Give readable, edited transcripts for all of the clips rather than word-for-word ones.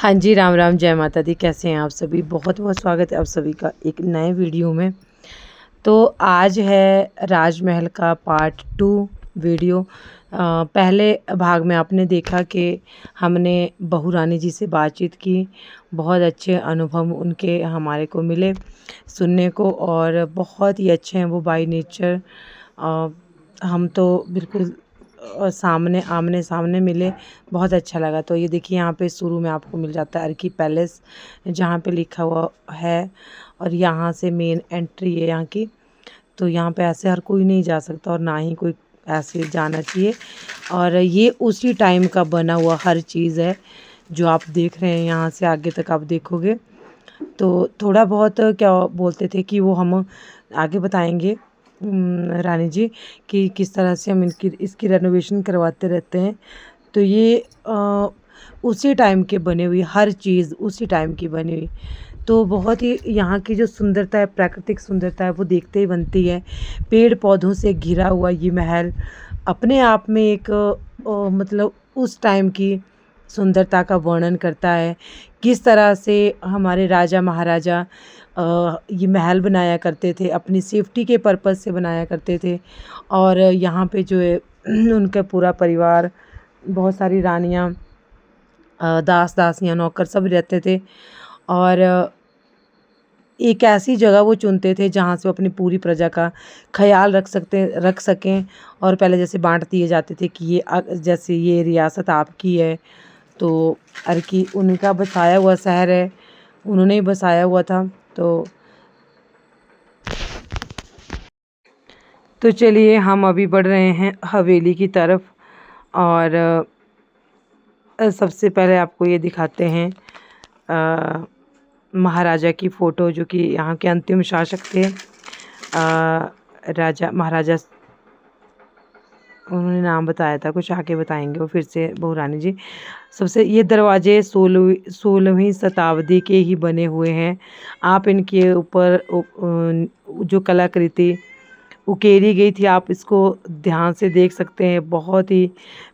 हाँ जी, राम राम, जय माता दी। कैसे हैं आप सभी? बहुत बहुत स्वागत है आप सभी का एक नए वीडियो में। तो आज है राजमहल का पार्ट 2 वीडियो। पहले भाग में आपने देखा कि हमने बहू रानी जी से बातचीत की। बहुत अच्छे अनुभव उनके हमारे को मिले सुनने को, और बहुत ही अच्छे हैं वो बाय नेचर। हम तो बिल्कुल सामने आमने सामने मिले, बहुत अच्छा लगा। तो ये देखिए, यहाँ पे शुरू में आपको मिल जाता है अर्की पैलेस, जहाँ पे लिखा हुआ है, और यहाँ से मेन एंट्री है यहाँ की। तो यहाँ पे ऐसे हर कोई नहीं जा सकता, और ना ही कोई ऐसे जाना चाहिए। और ये उसी टाइम का बना हुआ हर चीज़ है जो आप देख रहे हैं। यहाँ से आगे तक आप देखोगे तो थोड़ा बहुत क्या बोलते थे कि वो हम आगे बताएंगे रानी जी कि किस तरह से हम इसकी रेनोवेशन करवाते रहते हैं। तो ये उसी टाइम के बने हुई हर चीज़ उसी टाइम की बनी हुई। तो बहुत ही यहाँ की जो सुंदरता है, प्राकृतिक सुंदरता है, वो देखते ही बनती है। पेड़ पौधों से घिरा हुआ ये महल अपने आप में एक मतलब उस टाइम की सुंदरता का वर्णन करता है। किस तरह से हमारे राजा महाराजा ये महल बनाया करते थे, अपनी सेफ्टी के पर्पज़ से बनाया करते थे। और यहाँ पे जो है उनका पूरा परिवार, बहुत सारी रानियाँ, दास दासियाँ, नौकर सब रहते थे। और एक ऐसी जगह वो चुनते थे जहाँ से वो अपनी पूरी प्रजा का ख्याल रख सकें। और पहले जैसे बांट दिए जाते थे कि ये जैसे ये रियासत आपकी है, तो अर्की उनका बसाया हुआ शहर है, उन्होंने ही बसाया हुआ था। तो चलिए, हम अभी बढ़ रहे हैं हवेली की तरफ। और सबसे पहले आपको ये दिखाते हैं महाराजा की फ़ोटो, जो कि यहाँ के अंतिम शासक थे। राजा महाराजा, उन्होंने नाम बताया था, कुछ आके बताएंगे वो फिर से बहू रानी जी। सबसे ये दरवाजे 16वीं शताब्दी के ही बने हुए हैं। आप इनके ऊपर जो कलाकृति उकेरी गई थी, आप इसको ध्यान से देख सकते हैं। बहुत ही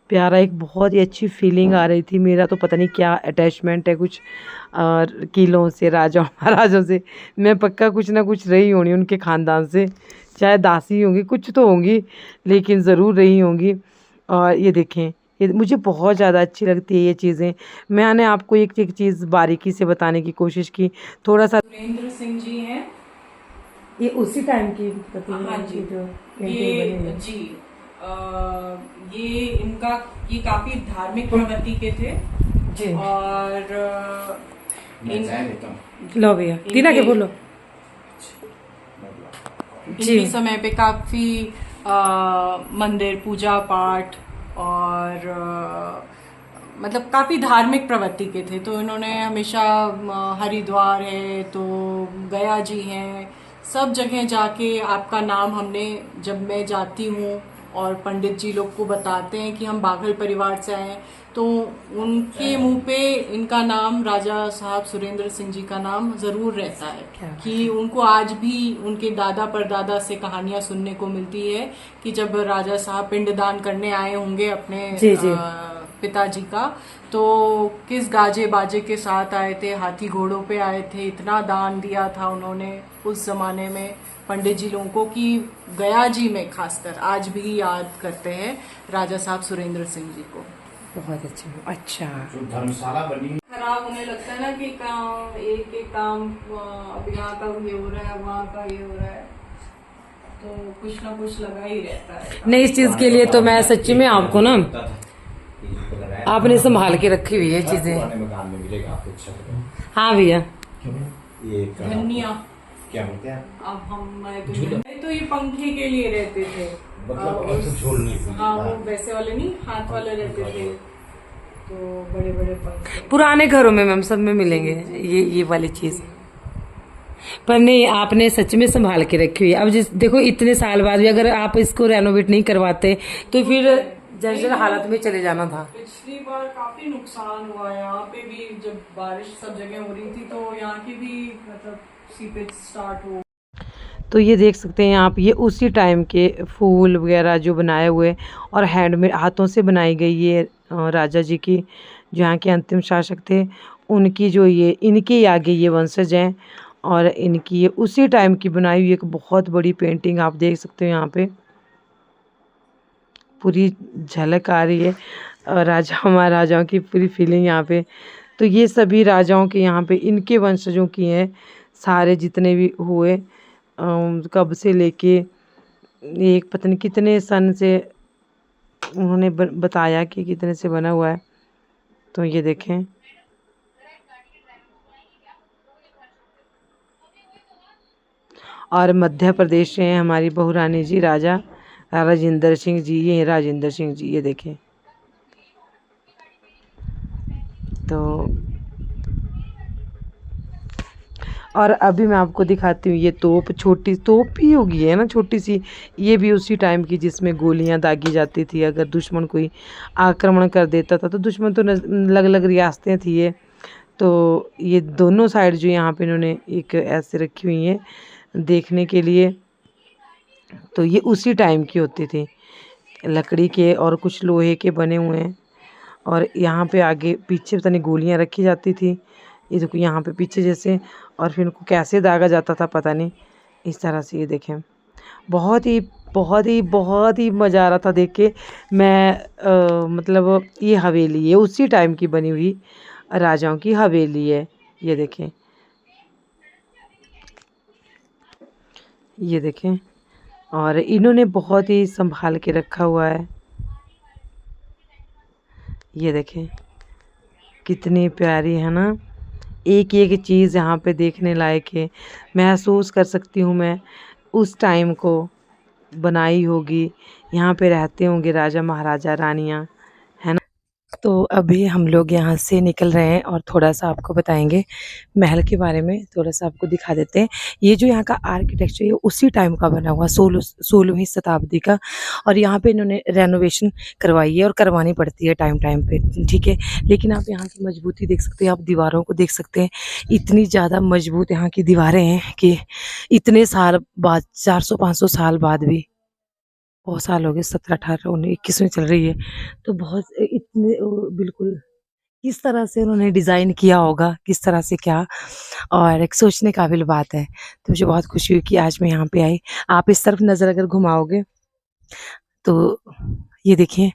प्यारा, एक बहुत ही अच्छी फीलिंग आ रही थी। मेरा तो पता नहीं क्या अटैचमेंट है कुछ किलों से, राजा महाराजों से। मैं पक्का कुछ ना कुछ रही होनी उनके ख़ानदान से, चाहे दासी होंगी, कुछ तो होंगी, लेकिन ज़रूर रही होंगी। और ये देखें, ये मुझे बहुत ज़्यादा अच्छी लगती है ये चीज़ें। मैंने आपको एक एक चीज़ बारीकी से बताने की कोशिश की। थोड़ा सा सुरेंद्र सिंह जी हैं, ये उसी टाइम की हाँ जी, जो ये जी ये इनका ये काफी धार्मिक प्रवृत्ति के थे जी। और लो भैया, टीना के बोलो इनके समय पे काफी मंदिर, पूजा पाठ और मतलब काफी धार्मिक प्रवृत्ति के थे। तो इन्होंने हमेशा हरिद्वार है, तो गया जी हैं, सब जगह जाके आपका नाम हमने, जब मैं जाती हूँ और पंडित जी लोग को बताते हैं कि हम बाघल परिवार से आए हैं, तो उनके मुंह पे इनका नाम, राजा साहब सुरेंद्र सिंह जी का नाम जरूर रहता है। कि उनको आज भी उनके दादा परदादा से कहानियां सुनने को मिलती है कि जब राजा साहब पिंडदान करने आए होंगे अपने पिताजी का, तो किस गाजे बाजे के साथ आए थे, हाथी घोड़ों पे आए थे, इतना दान दिया था उन्होंने उस जमाने में पंडित जी लोगों को कि गया जी में खासकर आज भी याद करते हैं राजा साहब सुरेंद्र सिंह जी को। बहुत अच्छा। जो धर्मशाला बनी, खराब होने लगता है ना कि काम एक एक काम, अब यहाँ का ये हो रहा है, वहाँ का ये हो रहा है, तो कुछ ना कुछ लगा ही रहता है। नहीं, इस चीज के लिए तो मैं सच्ची में आपको ना, आपने संभाल के रखी हुई है चीजें। मकान में मिलेगा आपको। हाँ भैया, ये धनिया क्या बोलते हैं? अब हम तो ये पंखे के लिए रहते थे, मतलब झोलने के लिए। हाँ, वो वैसे वाले नहीं, हाथ वाले रहते थे, तो बड़े बड़े पंखे पुराने घरों में मैम सब में मिलेंगे ये वाली चीज। पर नहीं, आपने सच में संभाल के रखी हुई है। अब जिस देखो, इतने साल बाद भी अगर आप इसको रेनोवेट नहीं करवाते तो फिर जर्जर हालत में चले जाना था। पिछली बार काफी नुकसान हुआ है यहाँ पे भी, जब बारिश सब जगह हो रही थी, तो यहाँ की भी मतलब सीपेज स्टार्ट हो। तो ये देख सकते हैं आप, ये उसी टाइम के फूल वगैरह जो बनाए हुए और हैंडमेड हाथों से बनाई गई ये राजा जी की, जो यहाँ के अंतिम शासक थे, उनकी जो ये इनके आगे ये वंशज हैं, और इनकी ये उसी टाइम की बनाई हुई एक बहुत बड़ी पेंटिंग आप देख सकते हो। यहाँ पे पूरी झलक आ रही है राजा महाराजाओं की पूरी फीलिंग यहाँ पे। तो ये सभी राजाओं के यहाँ पे इनके वंशजों की हैं, सारे जितने भी हुए कब से लेके एक पता नहीं कितने सन से उन्होंने बताया कि कितने से बना हुआ है। तो ये देखें, और मध्य प्रदेश से हैं हमारी बहुरानी जी, राजा राजेंद्र सिंह जी। ये हैं राजेंद्र सिंह जी, ये देखें। तो और अभी मैं आपको दिखाती हूँ ये तोप, छोटी तोप ही होगी है ना, छोटी सी। ये भी उसी टाइम की जिसमें गोलियां दागी जाती थी अगर दुश्मन कोई आक्रमण कर देता था। तो दुश्मन तो अलग अलग रियासतें थी ये, तो ये दोनों साइड जो यहाँ पे इन्होंने एक ऐसे रखी हुई है देखने के लिए। तो ये उसी टाइम की होती थी, लकड़ी के और कुछ लोहे के बने हुए हैं। और यहाँ पे आगे पीछे पता नहीं गोलियाँ रखी जाती थी, ये देखो यहाँ पे पीछे जैसे, और फिर उनको कैसे दागा जाता था पता नहीं, इस तरह से। ये देखें, बहुत ही बहुत ही बहुत ही मज़ा आ रहा था देख के। मैं मतलब ये हवेली है उसी टाइम की बनी हुई, राजाओं की हवेली है। ये देखें, ये देखें, और इन्होंने बहुत ही संभाल के रखा हुआ है। ये देखें कितनी प्यारी है ना, एक एक चीज़ यहाँ पे देखने लायक है। महसूस कर सकती हूँ मैं उस टाइम को बनाई होगी, यहाँ पे रहते होंगे राजा महाराजा रानियाँ, है ना। तो अभी हम लोग यहाँ से निकल रहे हैं और थोड़ा सा आपको बताएंगे महल के बारे में, थोड़ा सा आपको दिखा देते हैं। ये जो यहाँ का आर्किटेक्चर है उसी टाइम का बना हुआ, 16वीं शताब्दी का। और यहाँ पे इन्होंने रेनोवेशन करवाई है और करवानी पड़ती है टाइम टाइम पे, ठीक है। लेकिन आप यहाँ की मजबूती देख सकते हैं, आप दीवारों को देख सकते हैं, इतनी ज़्यादा मजबूत यहाँ की दीवारें हैं कि इतने साल बाद, 400-500 साल बाद भी, बहुत साल हो गए, 17, 18, 19, 21वीं चल रही है, तो बहुत इतने बिल्कुल किस तरह से उन्होंने डिज़ाइन किया होगा, किस तरह से क्या, और एक सोचने काबिल बात है। तो मुझे बहुत खुशी हुई कि आज मैं यहाँ पे आई। आप इस तरफ नज़र अगर घुमाओगे तो ये देखिए,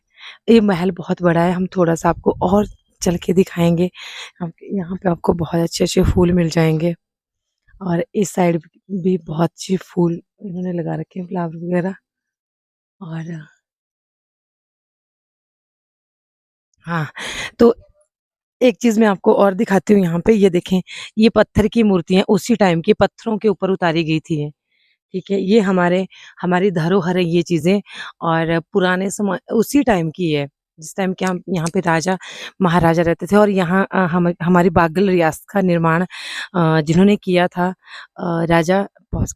ये महल बहुत बड़ा है। हम थोड़ा सा आपको और चल के दिखाएंगे। यहाँ पे आपको बहुत अच्छे अच्छे फूल मिल जाएंगे, और इस साइड भी बहुत अच्छे फूल इन्होंने लगा रखे हैं, फ्लावर वगैरह। और हाँ, तो एक चीज़ मैं आपको और दिखाती हूँ यहाँ पे, ये देखें, ये पत्थर की मूर्तियाँ उसी टाइम की पत्थरों के ऊपर उतारी गई थी, ठीक है। ये हमारी धरोहर है ये चीज़ें, और पुराने समय उसी टाइम की है जिस टाइम के हम यहाँ पे राजा महाराजा रहते थे। और यहाँ हमारी बागल रियासत का निर्माण जिन्होंने किया था राजा पॉज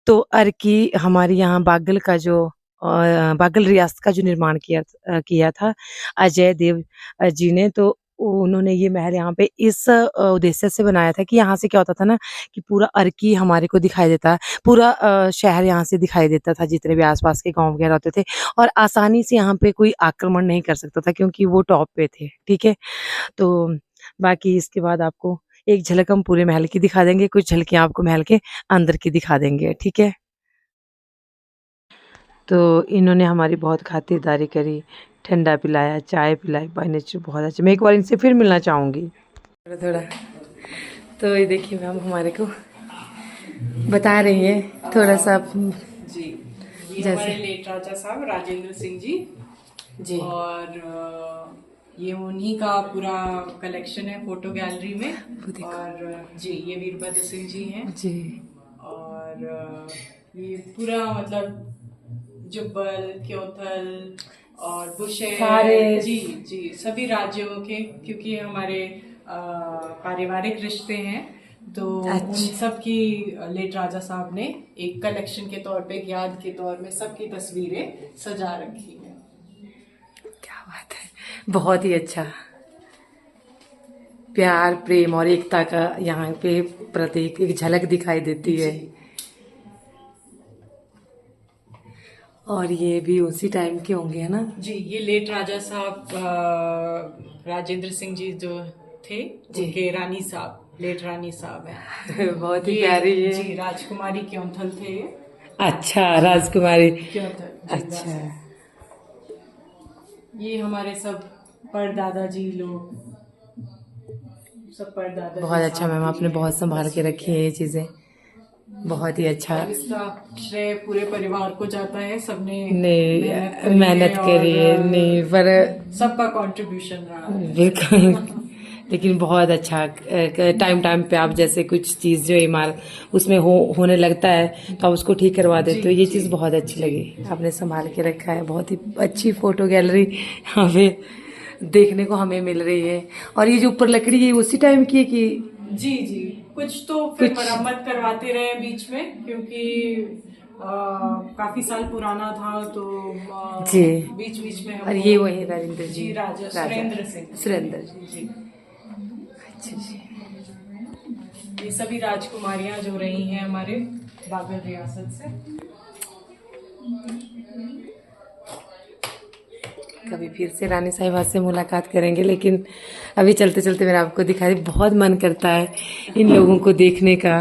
तो अर्की, हमारी यहाँ बागल का जो बागल रियासत का जो निर्माण किया था अजय देव जी ने। तो उन्होंने ये महल यहाँ पे इस उद्देश्य से बनाया था कि यहाँ से क्या होता था ना, कि पूरा अर्की हमारे को दिखाई देता, पूरा शहर यहाँ से दिखाई देता था, जितने भी आसपास के गांव वगैरह होते थे, और आसानी से यहाँ पे कोई आक्रमण नहीं कर सकता था क्योंकि वो टॉप पे थे, ठीक है। तो बाकी इसके बाद आपको एक झलक हम पूरे महल की दिखा देंगे, कुछ झलकियाँ आपको महल के अंदर की दिखा देंगे, ठीक है। तो इन्होंने हमारी बहुत खातिरदारी करी, ठंडा पिलाया, चाय पिलाई, बाय नेचर बहुत अच्छे। मैं एक बार इनसे फिर मिलना चाहूँगी थोड़ा थोड़ा। तो ये देखिए मैम हमारे को बता रही है थोड़ा सा जी, ये हमारे लेट राजा साहब राजेंद्र सिंह जी जी, और ये उन्हीं का पूरा कलेक्शन है फोटो गैलरी में। और जी, ये वीरभद्र सिंह जी हैं जी, और ये पूरा मतलब जुब्बल, क्योथल और बुशेर, सारे जी जी सभी राज्यों के, क्योंकि हमारे पारिवारिक रिश्ते हैं, तो उन सब की लेट राजा साहब ने एक कलेक्शन के तौर पे, याद के तौर में सबकी तस्वीरें सजा रखी हैं। क्या बात है, बहुत ही अच्छा। प्यार, प्रेम और एकता का यहाँ पे प्रतीक, एक झलक दिखाई देती है। और ये भी उसी टाइम के होंगे, है ना। जी, ये लेट राजा साहब राजेंद्र सिंह जी जो थे उनके रानी साहब, लेट रानी साहब हैं। बहुत ही प्यारी है जी राजकुमारी क्योंथल थे ये। अच्छा राजकुमारी क्योंथल जी, अच्छा ये हमारे सब परदादा जी लोग, सब परदादा बहुत जी अच्छा साहब मैम, की आपने है। बहुत संभाल के रखी है ये चीजें, बहुत ही अच्छा। और इसका श्रेय पूरे परिवार को जाता है, सबने नहीं मेहनत करी है, और, नहीं पर सबका कंट्रीब्यूशन रहा है। बिल्कुल लेकिन बहुत अच्छा टाइम टाइम पे आप जैसे कुछ चीज़ जो इमारत उसमें होने लगता है तो आप उसको ठीक करवा देते हो, ये चीज़ बहुत अच्छी लगी, आपने संभाल के रखा है। बहुत ही अच्छी फोटो गैलरी यहाँ पे देखने को हमें मिल रही है। और ये जो ऊपर लकड़ी है उसी टाइम की है कि जी जी, कुछ तो फिर मरम्मत करवाते रहे बीच में, क्योंकि काफी साल पुराना था, तो जी बीच बीच में और ये वही राजेंद्र जी जी, राजा सुरेंद्र सिंह, सुरेंद्र जी, जी। अच्छा जी। ये सभी राजकुमारियां जो रही हैं हमारे बागल रियासत से। कभी फिर से रानी साहिबा से मुलाकात करेंगे, लेकिन अभी चलते चलते मेरा आपको दिखा दी, बहुत मन करता है इन लोगों को देखने का।